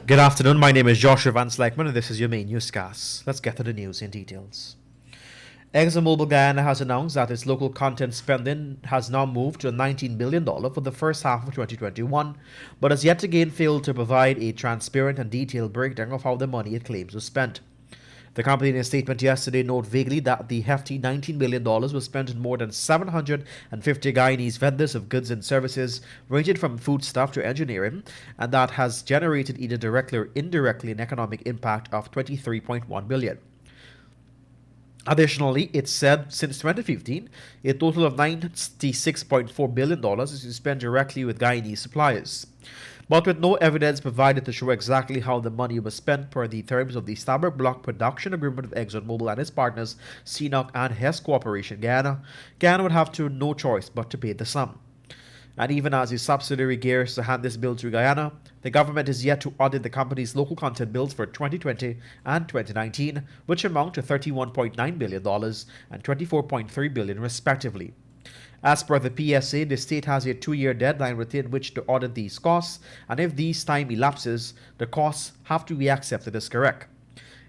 Good afternoon, my name is Joshua Van Slegman and this is your main newscast. Let's get to the news in details. ExxonMobil Guyana has announced that its local content spending has now moved to $19 billion for the first half of 2021, but has yet again failed to provide a transparent and detailed breakdown of how the money it claims was spent. The company in a statement yesterday noted vaguely that the hefty $19 billion was spent on more than 750 Guyanese vendors of goods and services ranging from foodstuff to engineering, and that has generated either directly or indirectly an economic impact of $23.1 billion. Additionally, it said since 2015, a total of $96.4 billion is spent directly with Guyanese suppliers, but with no evidence provided to show exactly how the money was spent per the terms of the Stabroek Block production agreement with ExxonMobil and its partners CNOOC and Hess Corporation Guyana. Guyana would have no choice but to pay the sum. And even as the subsidiary gears to hand this bill to Guyana, the government is yet to audit the company's local content bills for 2020 and 2019, which amount to $31.9 billion and $24.3 billion respectively. As per the PSA, the state has a 2-year deadline within which to audit these costs, and if these time elapses, the costs have to be accepted as correct.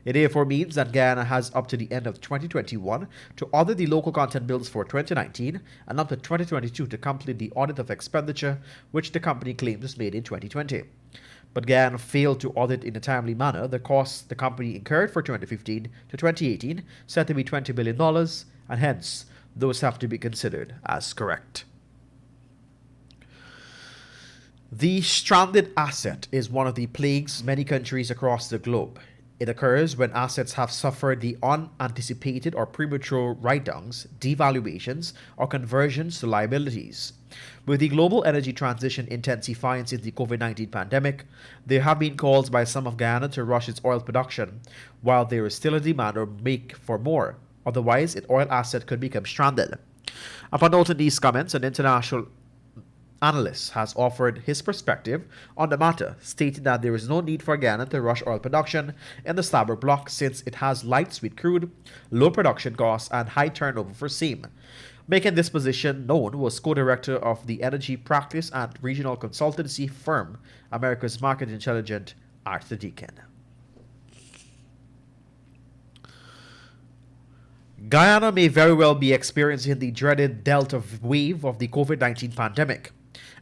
It therefore means that Guyana has up to the end of 2021 to audit the local content bills for 2019 and up to 2022 to complete the audit of expenditure which the company claims was made in 2020. But Guyana failed to audit in a timely manner the costs the company incurred for 2015 to 2018, said to be $20 billion, and hence those have to be considered as correct. The stranded asset is one of the plagues many countries across the globe. It occurs when assets have suffered the unanticipated or premature write-downs, devaluations, or conversions to liabilities. With the global energy transition intensifying since the COVID-19 pandemic, there have been calls by some of Guyana to rush its oil production, while there is still a demand or make for more. Otherwise, its oil asset could become stranded. Upon noting these comments, an international analyst has offered his perspective on the matter, stating that there is no need for Guyana to rush oil production in the Stabroek Block since it has light sweet crude, low production costs, and high turnover for steam. Making this position known was co-director of the energy practice and regional consultancy firm America's Market Intelligence, Arthur Deakin. Guyana may very well be experiencing the dreaded Delta wave of the COVID-19 pandemic.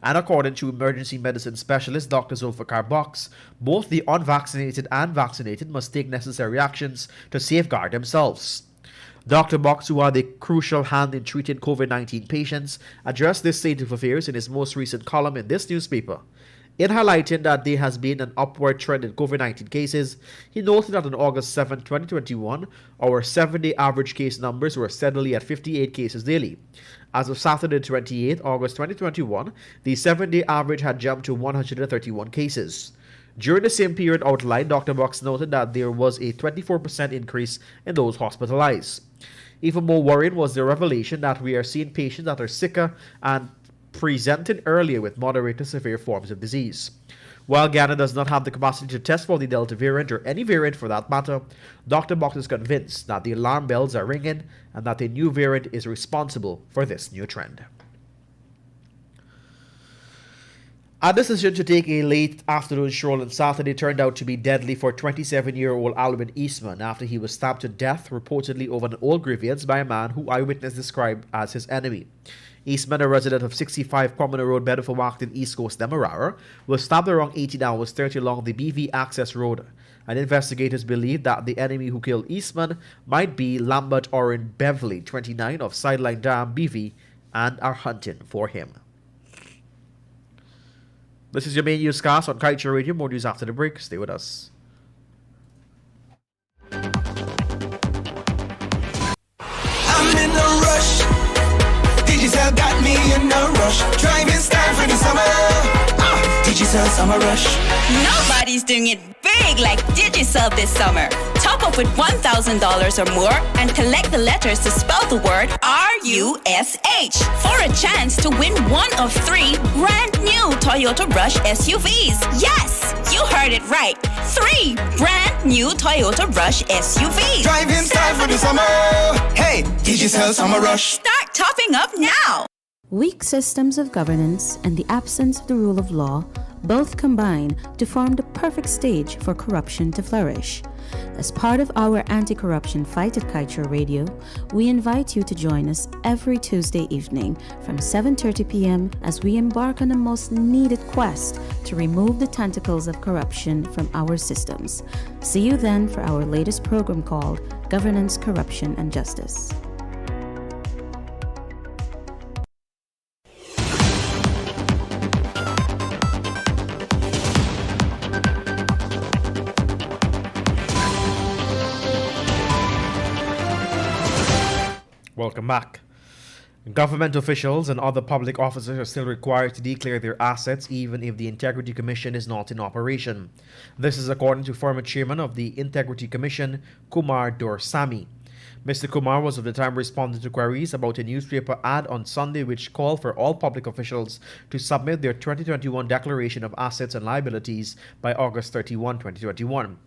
And according to emergency medicine specialist Dr. Zulfikar Box, both the unvaccinated and vaccinated must take necessary actions to safeguard themselves. Dr. Box, who had a crucial hand in treating COVID-19 patients, addressed this state of affairs in his most recent column in this newspaper. In highlighting that there has been an upward trend in COVID-19 cases, he noted that on August 7, 2021, our 7-day average case numbers were steadily at 58 cases daily. As of Saturday 28, August 2021, the 7-day average had jumped to 131 cases. During the same period outlined, Dr. Box noted that there was a 24% increase in those hospitalized. Even more worrying was the revelation that we are seeing patients that are sicker and presented earlier with moderate to severe forms of disease. While Guyana does not have the capacity to test for the Delta variant or any variant for that matter, Dr. Box is convinced that the alarm bells are ringing and that a new variant is responsible for this new trend. A decision to take a late afternoon stroll on Saturday turned out to be deadly for 27-year-old Alwyn Eastman after he was stabbed to death reportedly over an old grievance by a man who eyewitness described as his enemy. Eastman, a resident of 65 Commoner Road, Bedford Walkton, East Coast, Demerara, was stabbed around 18 hours 30 along the BV Access Road. And investigators believe that the enemy who killed Eastman might be Lambert Oren Beverly, 29, of Sideline Dam, BV, and are hunting for him. This is your main newscast on Kaieteur Radio. More news after the break. Stay with us. I'm in a rush. Digicel got me in a rush. Driving style for the summer. Digicel Summer Rush. Nobody's doing it big like Digicel this summer. Top up with $1,000 or more and collect the letters to spell the word RUSH for a chance to win one of 3 brand new Toyota Rush SUVs. Yes, you heard it right. 3 brand new Toyota Rush SUVs. Driving style for the summer. Hey, Digicel Summer Rush. Start topping up now. Weak systems of governance and the absence of the rule of law both combine to form the perfect stage for corruption to flourish. As part of our anti-corruption fight at Kaieteur Radio, we invite you to join us every Tuesday evening from 7:30 p.m. as we embark on a most needed quest to remove the tentacles of corruption from our systems. See you then for our latest program called Governance, Corruption and Justice. Welcome back. Government officials and other public officers are still required to declare their assets even if the Integrity Commission is not in operation. This is according to former chairman of the Integrity Commission, Kumar Dorsami. Mr. Kumar was at the time responding to queries about a newspaper ad on Sunday which called for all public officials to submit their 2021 declaration of assets and liabilities by August 31, 2021.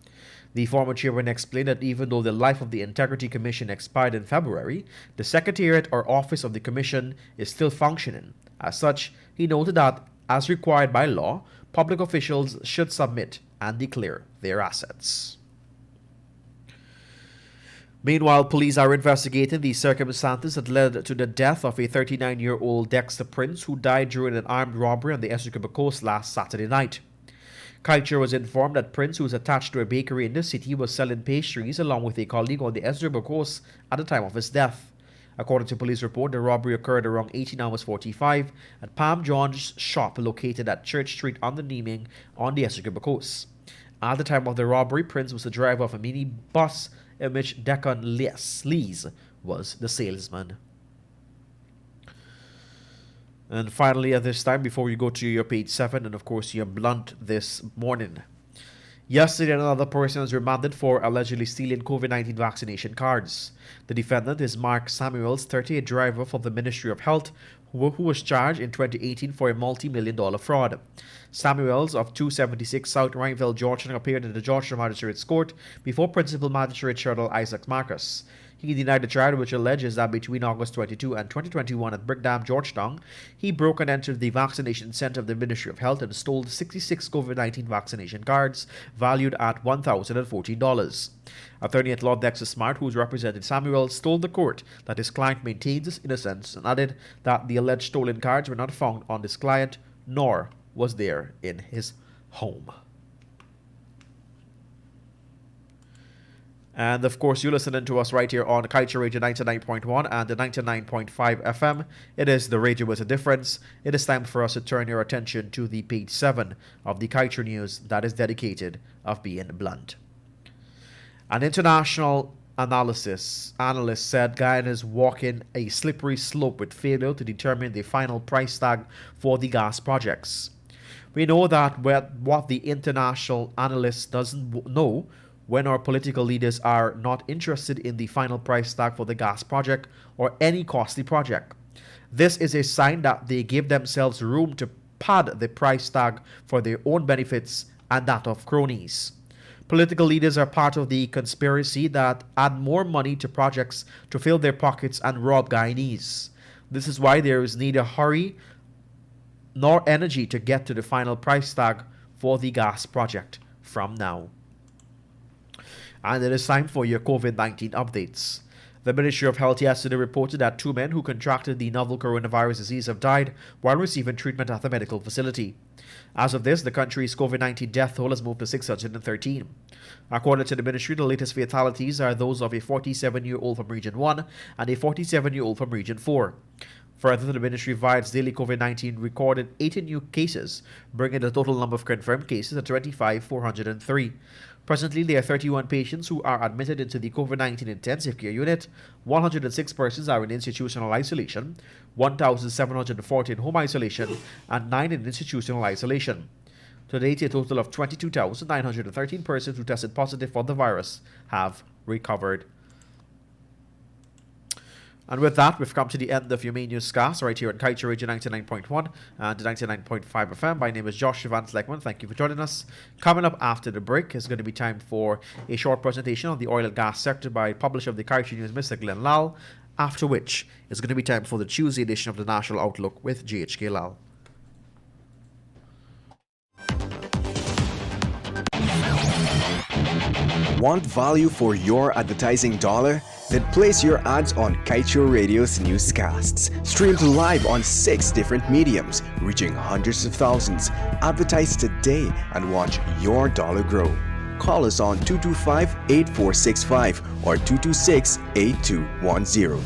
The former chairman explained that even though the life of the Integrity Commission expired in February, the Secretariat or Office of the Commission is still functioning. As such, he noted that, as required by law, public officials should submit and declare their assets. Meanwhile, police are investigating the circumstances that led to the death of a 39-year-old Dexter Prince who died during an armed robbery on the Essequibo coast last Saturday night. Kaieteur was informed that Prince, who was attached to a bakery in the city, was selling pastries along with a colleague on the Essequibo coast at the time of his death. According to police report, the robbery occurred around 18 hours 45 at Palm John's shop located at Church Street on the Naming on the Essequibo coast. At the time of the robbery, Prince was the driver of a minibus in which Declan Lees was the salesman. And finally, at this time, before you go to your page 7, and of course your blunt this morning. Yesterday, another person was remanded for allegedly stealing COVID-19 vaccination cards. The defendant is Mark Samuels, 38 driver for the Ministry of Health, who was charged in 2018 for a multi-million-dollar fraud. Samuels of 276 South Rhineville, Georgetown, appeared in the Georgetown Magistrates Court before Principal Magistrate Cheryl Isaac Marcus. He denied the charge, which alleges that between August 22 and 2021 at Brickdam, Georgetown, he broke and entered the vaccination center of the Ministry of Health and stole 66 COVID-19 vaccination cards valued at $1,014. Attorney-at-law Dexter Smart, who's represented Samuel, told the court that his client maintains his innocence and added that the alleged stolen cards were not found on his client, nor was there in his home. And of course, you're listening to us right here on Kaieteur Radio 99.1 and the 99.5 FM. It is the radio with a difference. It is time for us to turn your attention to the page 7 of the Kaieteur News that is dedicated of being blunt. An international analyst said Guyana is walking a slippery slope with failure to determine the final price tag for the gas projects. We know that what the international analyst doesn't know when our political leaders are not interested in the final price tag for the gas project or any costly project. This is a sign that they give themselves room to pad the price tag for their own benefits and that of cronies. Political leaders are part of the conspiracy that add more money to projects to fill their pockets and rob Guyanese. This is why there is neither hurry nor energy to get to the final price tag for the gas project from now. And it is time for your COVID-19 updates. The Ministry of Health yesterday reported that 2 men who contracted the novel coronavirus disease have died while receiving treatment at the medical facility. As of this, the country's COVID-19 death toll has moved to 613. According to the ministry, the latest fatalities are those of a 47-year-old from Region 1 and a 47-year-old from Region 4. Further, the ministry provides daily COVID-19 recorded 80 new cases, bringing the total number of confirmed cases to 25,403. Presently, there are 31 patients who are admitted into the COVID-19 intensive care unit, 106 persons are in institutional isolation, 1,740 in home isolation, and 9 in institutional isolation. To date, a total of 22,913 persons who tested positive for the virus have recovered. And with that, we've come to the end of your main newscast right here on Kaieteur Radio 99.1 and 99.5 FM. My name is Josh Evans Leckman. Thank you for joining us. Coming up after the break is going to be time for a short presentation on the oil and gas sector by publisher of the Kaieteur News, Mr. Glenn Lal. after which it's going to be time for the Tuesday edition of the National Outlook with GHK Lal. Want value for your advertising dollar? Then place your ads on Kaieteur Radio's newscasts. Streamed live on 6 different mediums, reaching hundreds of thousands. Advertise today and watch your dollar grow. Call us on 225-8465 or 226-8210.